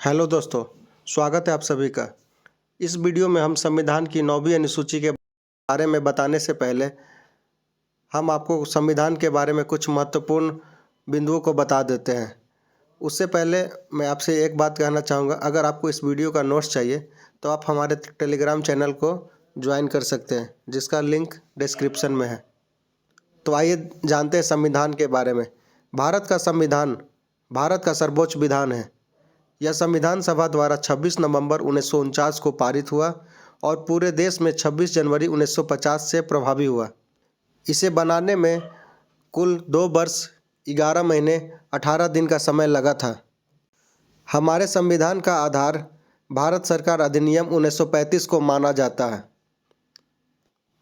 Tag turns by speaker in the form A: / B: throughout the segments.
A: Hello दोस्तों, स्वागत है आप सभी का। इस वीडियो में हम संविधान की 9वीं अनुसूची के बारे में बताने से पहले हम आपको संविधान के बारे में कुछ महत्वपूर्ण बिंदुओं को बता देते हैं। उससे पहले मैं आपसे एक बात कहना चाहूँगा, अगर आपको इस वीडियो का नोट्स चाहिए तो आप हमारे टेलीग्राम चैनल को ज्वाइन कर सकते हैं, जिसका लिंक डिस्क्रिप्शन में है। तो आइए जानते हैं संविधान के बारे में। भारत का संविधान भारत का सर्वोच्च विधान है। यह संविधान सभा द्वारा 26 नवंबर 1949 को पारित हुआ और पूरे देश में 26 जनवरी 1950 से प्रभावी हुआ। इसे बनाने में कुल 2 वर्ष 11 महीने 18 दिन का समय लगा था। हमारे संविधान का आधार भारत सरकार अधिनियम 1935 को माना जाता है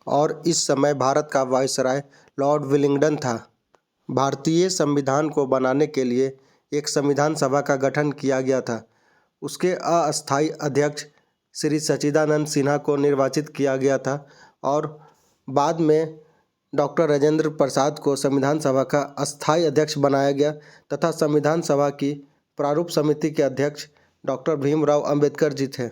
A: और इस समय भारत का वायसराय लॉर्ड विलिंगडन था। भारतीय संविधान को बनाने के लिए एक संविधान सभा का गठन किया गया था। उसके अस्थायी अध्यक्ष श्री सच्चिदानंद सिन्हा को निर्वाचित किया गया था और बाद में डॉक्टर राजेंद्र प्रसाद को संविधान सभा का अस्थायी अध्यक्ष बनाया गया तथा संविधान सभा की प्रारूप समिति के अध्यक्ष डॉक्टर भीमराव अंबेडकर जी थे।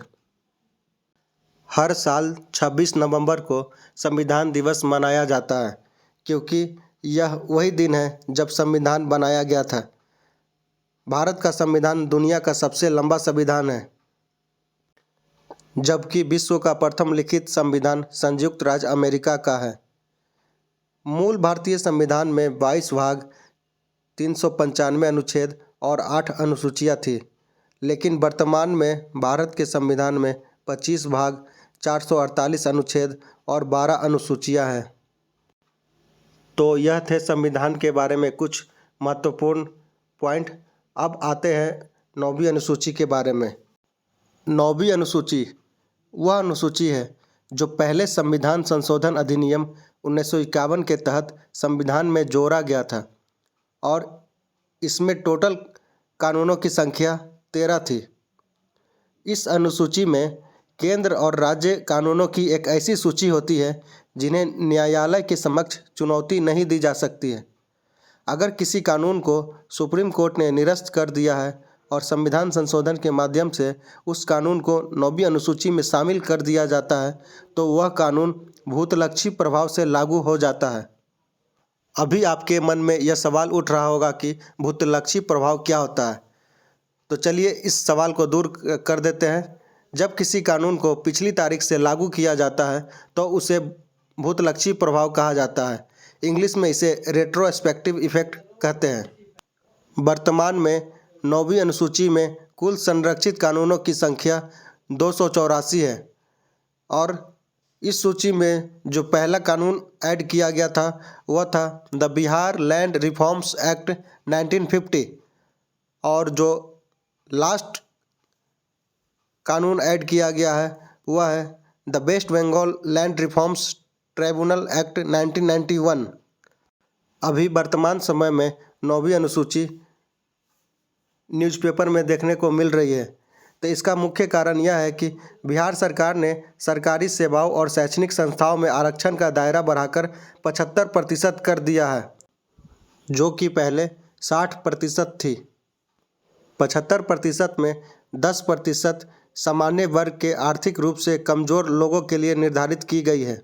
A: हर साल 26 नवंबर को संविधान दिवस मनाया जाता है, क्योंकि यह वही दिन है जब संविधान बनाया गया था। भारत का संविधान दुनिया का सबसे लंबा संविधान है, जबकि विश्व का प्रथम लिखित संविधान संयुक्त राज्य अमेरिका का है। मूल भारतीय संविधान में 22 भाग, 395 अनुच्छेद और 8 अनुसूचियाँ थीं, लेकिन वर्तमान में भारत के संविधान में 25 भाग, 448 अनुच्छेद और 12 अनुसूचियाँ हैं। तो यह थे संविधान के बारे में कुछ महत्वपूर्ण पॉइंट। अब आते हैं 9वीं अनुसूची के बारे में। 9वीं अनुसूची वह अनुसूची है जो पहले संविधान संशोधन अधिनियम 1951 के तहत संविधान में जोड़ा गया था और इसमें टोटल कानूनों की संख्या 13 थी। इस अनुसूची में केंद्र और राज्य कानूनों की एक ऐसी सूची होती है जिन्हें न्यायालय के समक्ष चुनौती नहीं दी जा सकती है। अगर किसी कानून को सुप्रीम कोर्ट ने निरस्त कर दिया है और संविधान संशोधन के माध्यम से उस कानून को 9वीं अनुसूची में शामिल कर दिया जाता है तो वह कानून भूतलक्षी प्रभाव से लागू हो जाता है। अभी आपके मन में यह सवाल उठ रहा होगा कि भूतलक्षी प्रभाव क्या होता है, तो चलिए इस सवाल को दूर कर देते हैं। जब किसी कानून को पिछली तारीख से लागू किया जाता है तो उसे भूतलक्षी प्रभाव कहा जाता है। इंग्लिश में इसे रेट्रोस्पेक्टिव इफेक्ट कहते हैं। वर्तमान में 9वीं अनुसूची में कुल संरक्षित कानूनों की संख्या 284 है और इस सूची में जो पहला कानून ऐड किया गया था वह था the Bihar land reforms act 1950 और जो लास्ट कानून ऐड किया गया है वह है the West Bengal land reforms tribunal act 1991। अभी वर्तमान समय में 9वीं अनुसूची न्यूज़पेपर में देखने को मिल रही है, तो इसका मुख्य कारण यह है कि बिहार सरकार ने सरकारी सेवाओं और शैक्षणिक संस्थाओं में आरक्षण का दायरा बढ़ाकर 75% कर दिया है, जो कि पहले 60% थी। 75% में 10% सामान्य वर्ग के आर्थिक रूप से कमज़ोर लोगों के लिए निर्धारित की गई है।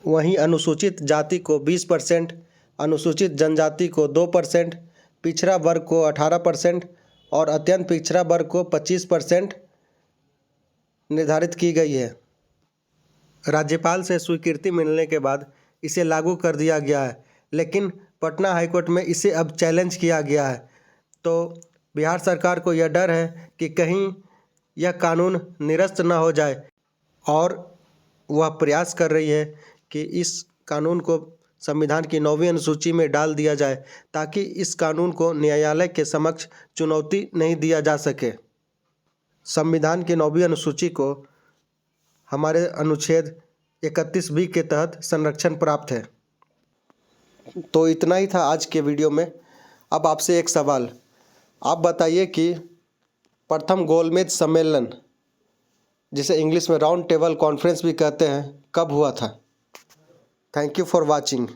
A: वहीं अनुसूचित जाति को 20%, अनुसूचित जनजाति को 2%, पिछड़ा वर्ग को 18% और अत्यंत पिछड़ा वर्ग को 25% निर्धारित की गई है। राज्यपाल से स्वीकृति मिलने के बाद इसे लागू कर दिया गया है, लेकिन पटना हाईकोर्ट में इसे अब चैलेंज किया गया है। तो बिहार सरकार को यह डर है कि कहीं यह कानून निरस्त न हो जाए और वह प्रयास कर रही है कि इस कानून को संविधान की 9वीं अनुसूची में डाल दिया जाए ताकि इस कानून को न्यायालय के समक्ष चुनौती नहीं दिया जा सके। संविधान की 9वीं अनुसूची को हमारे अनुच्छेद 31B के तहत संरक्षण प्राप्त है। तो इतना ही था आज के वीडियो में। अब आपसे एक सवाल, आप बताइए कि प्रथम गोलमेज सम्मेलन, जिसे इंग्लिश में राउंड टेबल कॉन्फ्रेंस भी कहते हैं, कब हुआ था? Thank you for watching.